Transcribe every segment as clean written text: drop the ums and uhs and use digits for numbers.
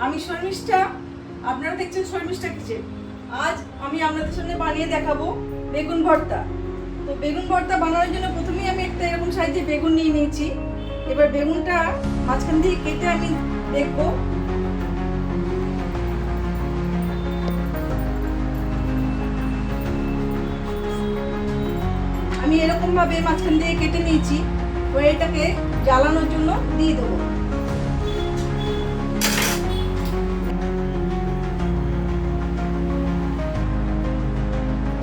আমি শর্মিষ্ঠা, আপনারা দেখছেন শর্মিষ্ঠা কিচেন। আজ আমি আপনাদের সামনে বানিয়ে দেখাবো বেগুন ভর্তা। তো বেগুন ভর্তা বানানোর জন্য প্রথমেই আমি একটা এরকম সাইজে বেগুন নিয়ে নিয়েছি। এবার বেগুনটা মাঝখান দিয়ে কেটে আমি দেখবো। আমি এরকম ভাবে মাঝখান দিয়ে কেটে নিয়েছি। তো এটাকে জ্বালানোর জন্য দিয়ে দেবো।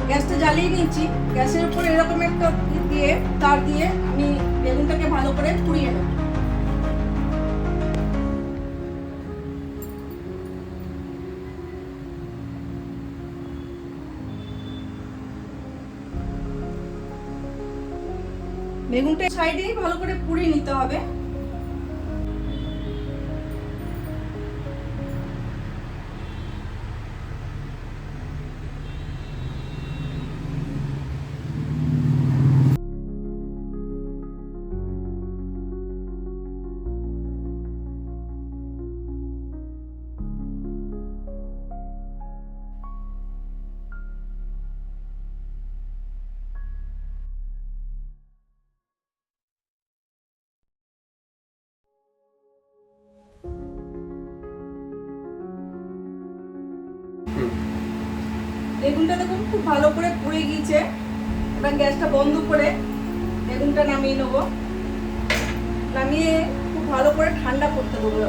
গ্যাসটা জ্বালিয়ে নিয়েছি। গ্যাসের উপর এরকম একটা দিয়ে তার দিয়ে আমি বেগুনটাকে ভালো করে পুড়িয়ে নেব। বেগুনটা সাইডেই ভালো করে পুড়িয়ে নিতে হবে। বেগুনটা দেখুন খুব ভালো করে পুড়ে গিয়েছে। এবার গ্যাসটা বন্ধ করে বেগুনটা নামিয়ে নেব। নামিয়ে খুব ভালো করে ঠান্ডা করতে দেবো।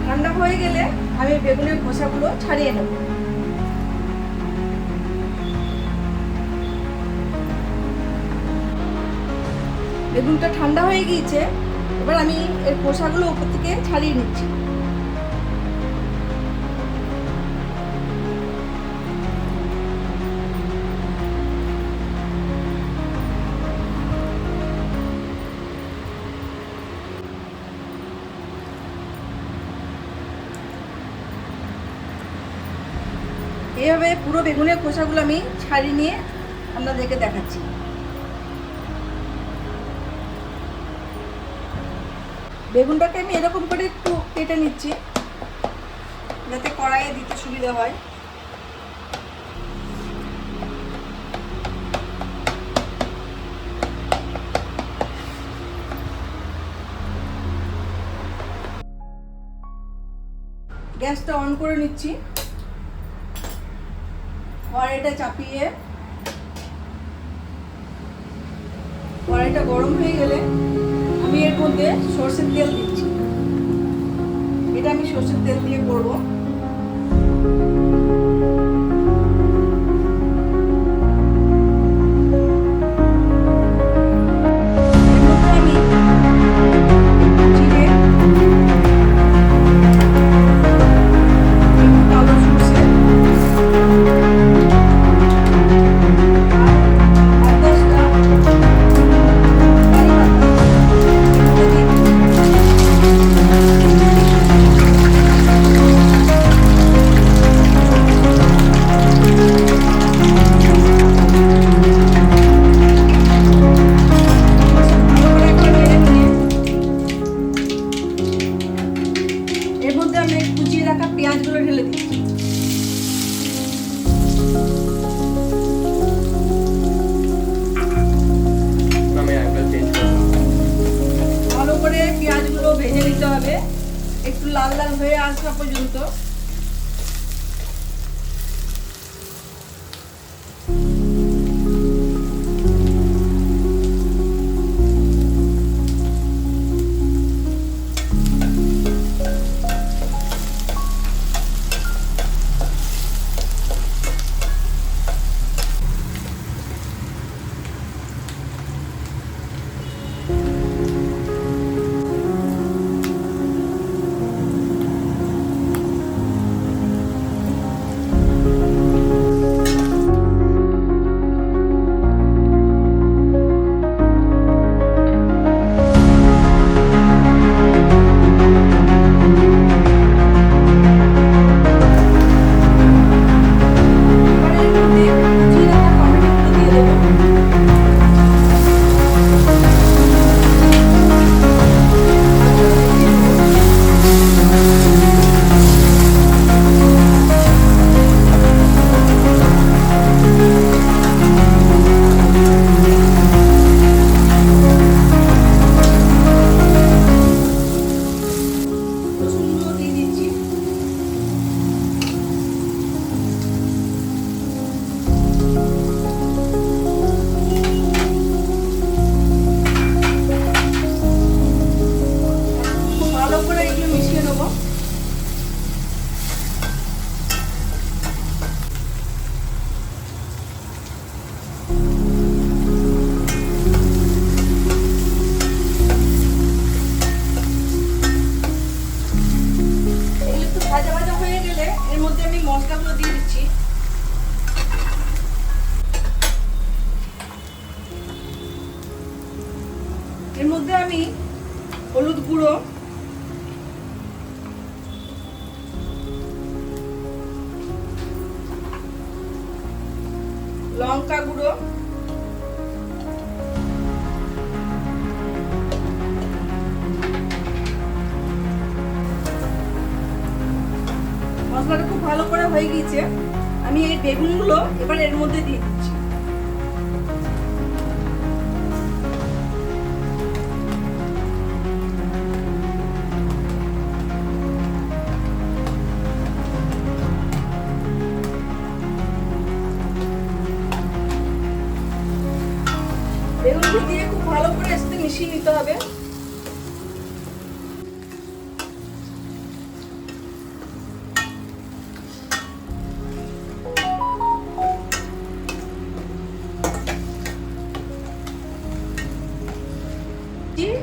ঠান্ডা হয়ে গেলে আমি বেগুনের খোসাগুলো ছাড়িয়ে নেব। বেগুনটা ঠান্ডা হয়ে গিয়েছে। এবার আমি এর খোসাগুলো উপর থেকে ছাড়িয়ে নিচ্ছি। এইভাবে পুরো বেগুনের খোসাগুলো আমি ছাড়িয়ে নিয়ে আপনাদেরকে দেখাচ্ছি। বেগুনটাকে আমি এরকম করে একটু কেটে নিচ্ছি যাতে কড়াইয়ে দিতে সুবিধা হয়। গ্যাসটা অন করে নিচ্ছি। কড়াইটা চাপিয়ে কড়াইটা গরম হয়ে গেলে আমি এর মধ্যে সরষের তেল দিচ্ছি। এটা আমি সরষের তেল দিয়ে করব। পেঁয়াজগুলো ঢেলে দিচ্ছি। ভালো করে পেঁয়াজগুলো ভেজে নিতে হবে একটু লাল লাল হয়ে আসা পর্যন্ত। আমি হলুদ গুঁড়ো, লঙ্কা গুঁড়ো, মশলাটা খুব ভালো করে হয়ে গিয়েছে। আমি এই বেগুনগুলো এবার এর মধ্যে দিয়ে দিচ্ছি। বেগুনগুলো দিয়ে খুব ভালো করে এর সাথে মিশিয়ে নিতে হবে।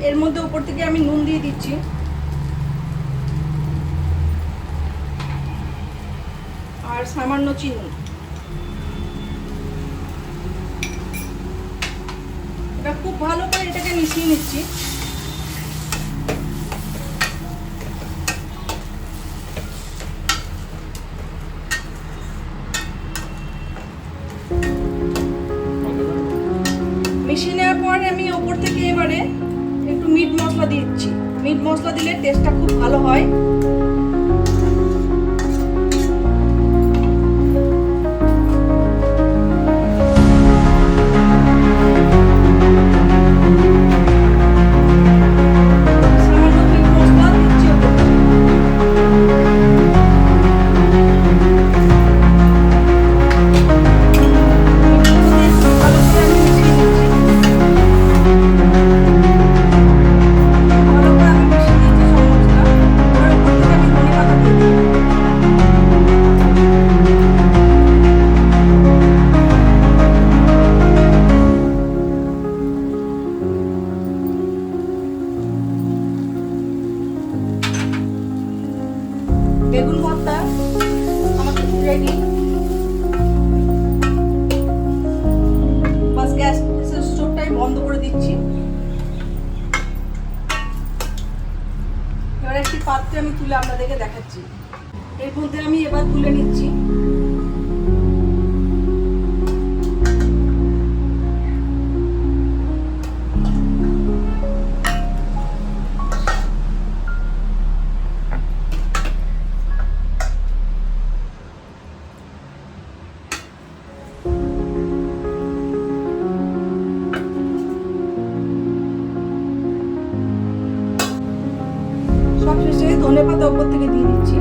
এর মধ্যে উপর থেকে আমি নুন দিয়ে দিচ্ছি। আর সামান্য চিনি। এটা খুব ভালো করে এটাকে মিশিয়ে নিচ্ছি। মিশিয়ে নেওয়ার পর আমি উপর থেকে এবারে একটু মিট মশলা দিচ্ছি। মিট মশলা দিলে টেস্টটা খুব ভালো হয়। বেগুন ভর্তা আমার রেডি। বাস গ্যাস স্টোভটাই বন্ধ করে দিচ্ছি। এবার একটি পাত্রে আমি তুলে আপনাদেরকে দেখাচ্ছি। এর মধ্যে আমি এবার তুলে নিচ্ছি। সবশেষে ধনেপাতা উপর থেকে দিয়ে দিচ্ছি।